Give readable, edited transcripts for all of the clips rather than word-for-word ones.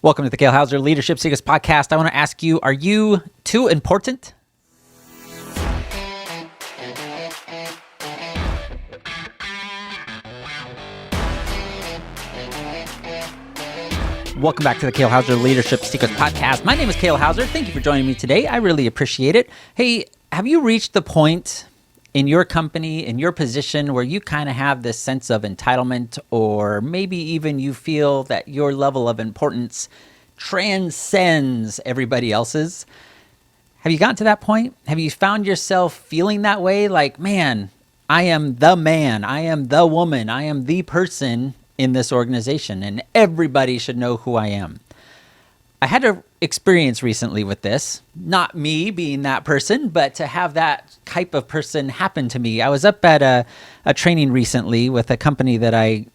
Welcome to the Kale Houser Leadership Secrets podcast. I want to ask you, are you too important? Welcome back to the Kale Houser Leadership Secrets podcast. My name is Kale Houser. Thank you for joining me today. I really appreciate it. Hey, have you reached the point in your company, in your position, where you kind of have this sense of entitlement, or maybe even you feel that your level of importance transcends everybody else's? Have you gotten to that point? Have you found yourself feeling that way? Like, man, I am the woman, I am the person in this organization, and everybody should know who I am. I had an experience recently with this, not me being that person, but to have that type of person happen to me. I was up at a training recently with a company that I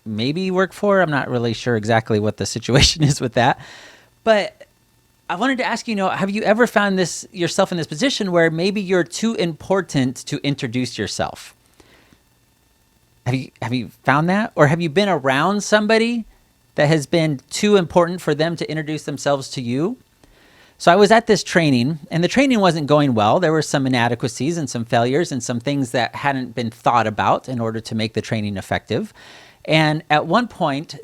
maybe work for. I'm not really sure exactly what the situation is with that. But I wanted to ask you, have you ever found yourself in this position where maybe you're too important to introduce yourself? Have you found that? Or have you been around somebody that has been too important for them to introduce themselves to you? So I was at this training, and the training wasn't going well. There were some inadequacies and some failures and some things that hadn't been thought about in order to make the training effective. And at one point,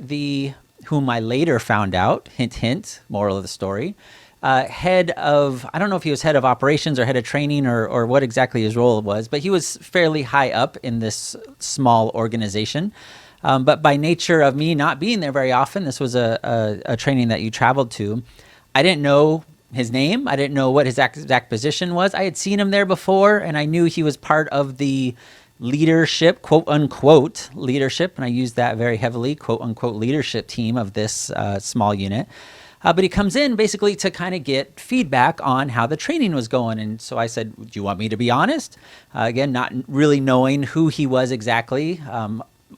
whom I later found out, hint, hint, moral of the story, head of, I don't know if he was head of operations or head of training or what exactly his role was, but he was fairly high up in this small organization. But by nature of me not being there very often, this was a training that you traveled to, I didn't know his name. I didn't know what his exact position was. I had seen him there before, and I knew he was part of the leadership, quote unquote leadership, and I use that very heavily, quote unquote leadership team of this small unit. But he comes in basically to kind of get feedback on how the training was going. And so I said, do you want me to be honest? Again, not really knowing who he was exactly,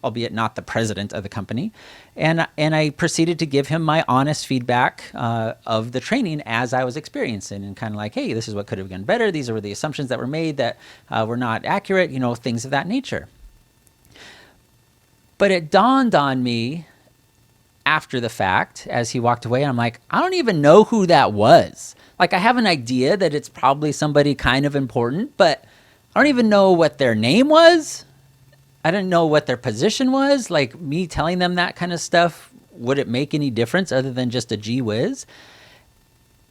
albeit not the president of the company. And I proceeded to give him my honest feedback of the training as I was experiencing, and kind of like, hey, this is what could have gone better. These are the assumptions that were made that were not accurate, things of that nature. But it dawned on me after the fact, as he walked away, and I'm like, I don't even know who that was. Like, I have an idea that it's probably somebody kind of important, but I don't even know what their name was. I didn't know what their position was. Like, me telling them that kind of stuff, would it make any difference other than just a gee whiz?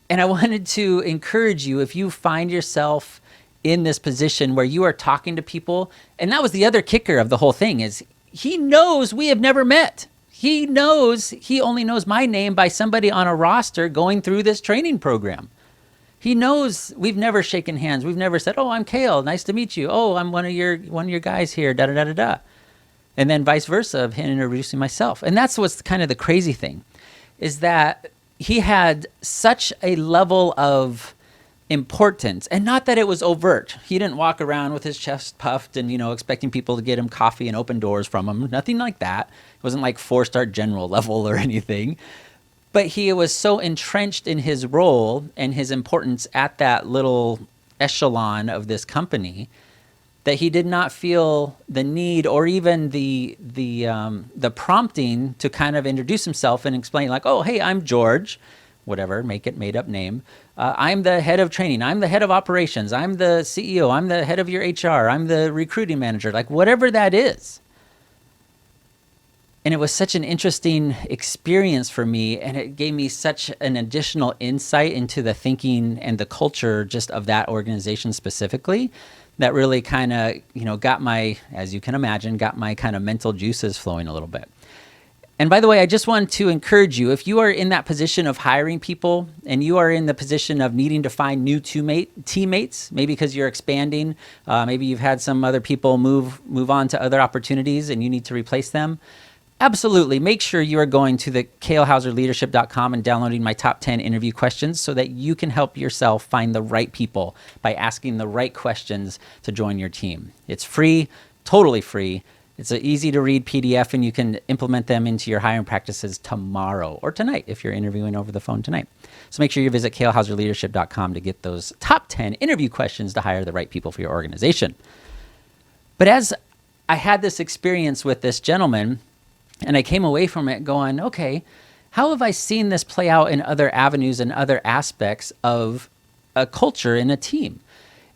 And I wanted to encourage you, if you find yourself in this position where you are talking to people, and that was the other kicker of the whole thing, is he knows we have never met. He knows he only knows my name by somebody on a roster going through this training program. He knows we've never shaken hands. We've never said, "Oh, I'm Kale. Nice to meet you. Oh, I'm one of your guys here." Da da da da da, and then vice versa of him introducing myself. And that's what's kind of the crazy thing, is that he had such a level of importance, and not that it was overt. He didn't walk around with his chest puffed and expecting people to get him coffee and open doors from him. Nothing like that. It wasn't like 4-star general level or anything. But he was so entrenched in his role and his importance at that little echelon of this company that he did not feel the need or even the prompting to kind of introduce himself and explain, like, oh, hey, I'm George, whatever, make it made up name. I'm the head of training. I'm the head of operations. I'm the CEO. I'm the head of your HR. I'm the recruiting manager, like whatever that is. And it was such an interesting experience for me, and it gave me such an additional insight into the thinking and the culture just of that organization specifically, that really kind of, got my, as you can imagine, got my kind of mental juices flowing a little bit. And by the way, I just want to encourage you, if you are in that position of hiring people and you are in the position of needing to find new teammates, maybe because you're expanding, maybe you've had some other people move on to other opportunities and you need to replace them, absolutely. Make sure you are going to the kalehouserleadership.com and downloading my top 10 interview questions so that you can help yourself find the right people by asking the right questions to join your team. It's free, totally free. It's an easy to read PDF, and you can implement them into your hiring practices tomorrow or tonight if you're interviewing over the phone tonight. So make sure you visit kalehouserleadership.com to get those top 10 interview questions to hire the right people for your organization. But as I had this experience with this gentleman, and I came away from it going, okay, how have I seen this play out in other avenues and other aspects of a culture in a team?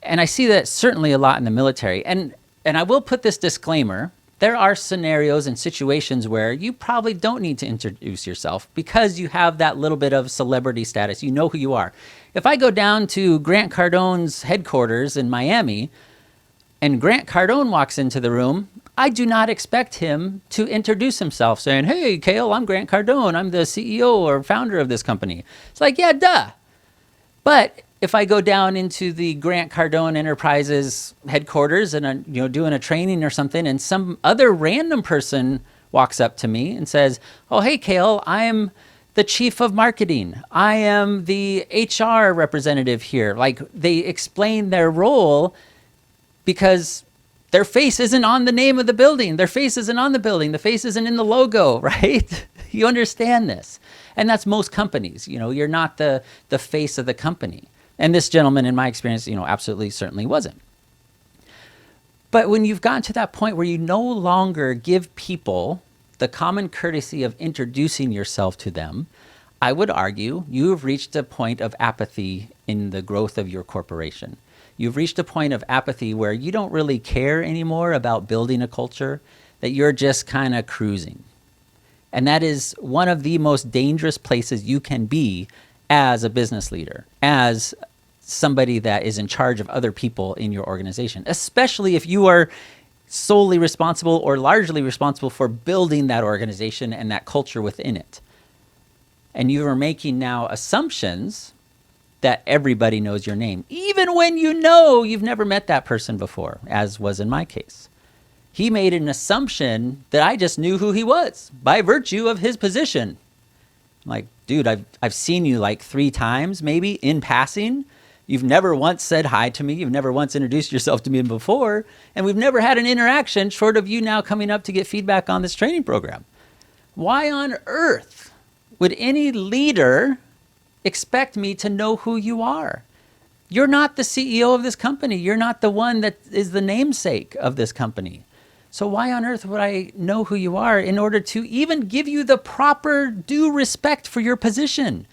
And I see that certainly a lot in the military. And I will put this disclaimer. There are scenarios and situations where you probably don't need to introduce yourself because you have that little bit of celebrity status. You know who you are. If I go down to Grant Cardone's headquarters in Miami and Grant Cardone walks into the room, I do not expect him to introduce himself saying, "Hey, Kale, I'm Grant Cardone. I'm the CEO or founder of this company." It's like, yeah, duh. But if I go down into the Grant Cardone Enterprises headquarters and I'm, doing a training or something, and some other random person walks up to me and says, "Oh, hey, Kale, I'm the chief of marketing. I am the HR representative here." Like, they explain their role because their face isn't on the name of the building. Their face isn't on the building. The face isn't in the logo, right? You understand this. And that's most companies. You're not the face of the company. And this gentleman, in my experience, absolutely certainly wasn't. But when you've gotten to that point where you no longer give people the common courtesy of introducing yourself to them, I would argue you have reached a point of apathy in the growth of your corporation. You've reached a point of apathy where you don't really care anymore about building a culture, that you're just kind of cruising. And that is one of the most dangerous places you can be as a business leader, as somebody that is in charge of other people in your organization, especially if you are solely responsible or largely responsible for building that organization and that culture within it. And you are making now assumptions that everybody knows your name, even when you've never met that person before, as was in my case. He made an assumption that I just knew who he was by virtue of his position. I'm like, dude, I've seen you like 3 times, maybe in passing. You've never once said hi to me. You've never once introduced yourself to me before. And we've never had an interaction short of you now coming up to get feedback on this training program. Why on earth would any leader expect me to know who you are? You're not the CEO of this company. You're not the one that is the namesake of this company. So why on earth would I know who you are in order to even give you the proper due respect for your position?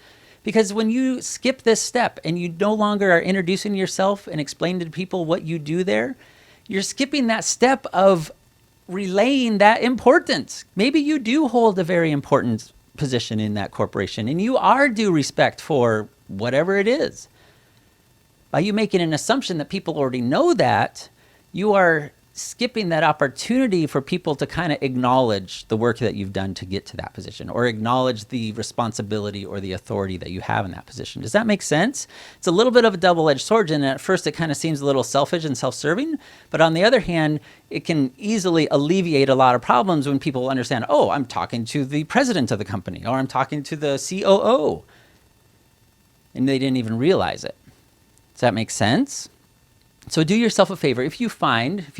Because when you skip this step and you no longer are introducing yourself and explaining to people what you do there, you're skipping that step of relaying that importance. Maybe you do hold a very important position in that corporation and you are due respect for whatever it is. By you making an assumption that people already know that, you are skipping that opportunity for people to kind of acknowledge the work that you've done to get to that position, or acknowledge the responsibility or the authority that you have in that position. Does that make sense? It's a little bit of a double-edged sword, and at first it kind of seems a little selfish and self-serving, but on the other hand, it can easily alleviate a lot of problems when people understand, oh, I'm talking to the president of the company, or I'm talking to the COO, and they didn't even realize it. Does that make sense? So do yourself a favor. If you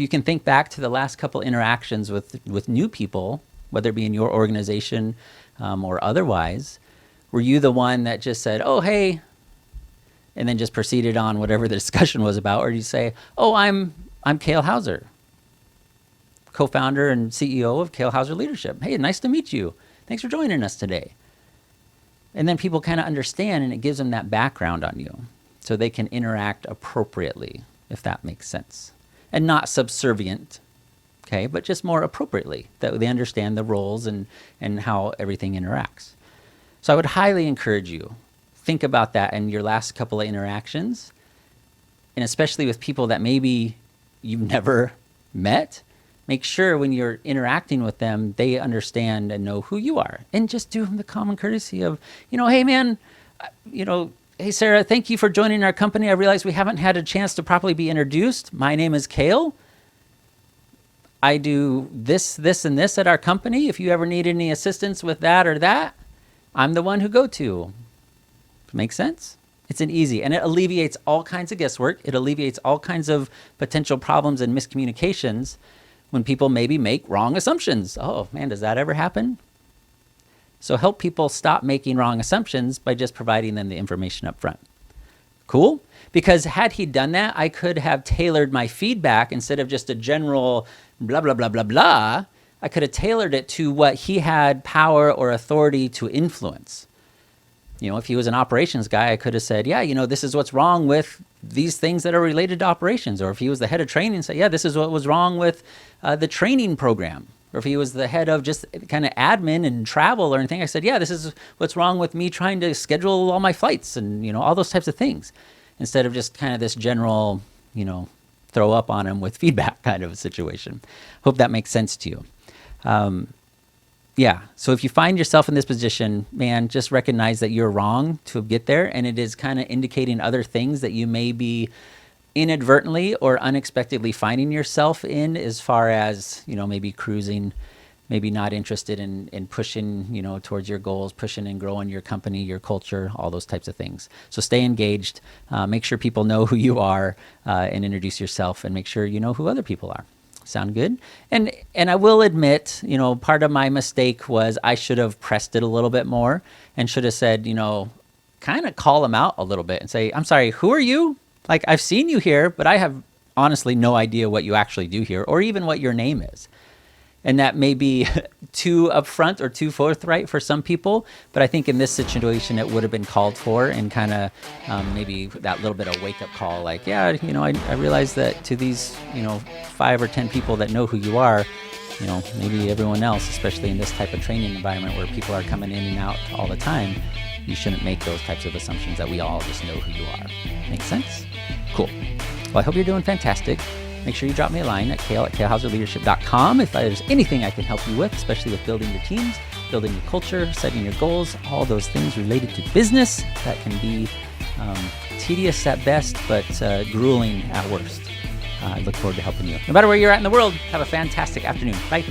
can think back to the last couple interactions with new people, whether it be in your organization or otherwise, were you the one that just said, "Oh, hey," and then just proceeded on whatever the discussion was about? Or did you say, "Oh, I'm Kale Houser, co-founder and CEO of Kale Houser Leadership. Hey, nice to meet you. Thanks for joining us today." And then people kind of understand, and it gives them that background on you so they can interact appropriately, if that makes sense. And not subservient, okay, but just more appropriately, that they understand the roles and how everything interacts. So I would highly encourage you, think about that in your last couple of interactions, and especially with people that maybe you've never met. Make sure when you're interacting with them, they understand and know who you are. And just do them the common courtesy of, hey man, hey, Sarah, thank you for joining our company. I realize we haven't had a chance to properly be introduced. My name is Kale. I do this, and this at our company. If you ever need any assistance with that or that, I'm the one who go to. Make sense? It's an easy, and it alleviates all kinds of guesswork. It alleviates all kinds of potential problems and miscommunications when people maybe make wrong assumptions. Oh, man, does that ever happen? So help people stop making wrong assumptions by just providing them the information up front. Cool? Because had he done that, I could have tailored my feedback instead of just a general blah, blah, blah, blah, blah. I could have tailored it to what he had power or authority to influence. If he was an operations guy, I could have said, yeah, this is what's wrong with these things that are related to operations. Or if he was the head of training, say, yeah, this is what was wrong with the training program. Or if he was the head of just kind of admin and travel or anything, I said, yeah, this is what's wrong with me trying to schedule all my flights and, all those types of things. Instead of just kind of this general, throw up on him with feedback kind of a situation. Hope that makes sense to you. Yeah. So if you find yourself in this position, man, just recognize that you're wrong to get there. And it is kind of indicating other things that you may be inadvertently or unexpectedly finding yourself in, as far as, maybe cruising, maybe not interested in pushing, towards your goals, pushing and growing your company, your culture, all those types of things. So stay engaged, make sure people know who you are, and introduce yourself, and make sure you know who other people are. Sound good? And I will admit, part of my mistake was I should have pressed it a little bit more and should have said, kind of call them out a little bit and say, I'm sorry, who are you? Like, I've seen you here, but I have honestly no idea what you actually do here, or even what your name is. And that may be too upfront or too forthright for some people, but I think in this situation it would have been called for, and kind of maybe that little bit of wake-up call, like, yeah, I realize that to these 5 or 10 people that know who you are, maybe everyone else, especially in this type of training environment where people are coming in and out all the time, you shouldn't make those types of assumptions that we all just know who you are. Make sense? Cool. Well, I hope you're doing fantastic. Make sure you drop me a line at kale@kalehouserleadership.com if there's anything I can help you with, especially with building your teams, building your culture, setting your goals, all those things related to business that can be tedious at best, but grueling at worst. I look forward to helping you. No matter where you're at in the world, have a fantastic afternoon. Bye.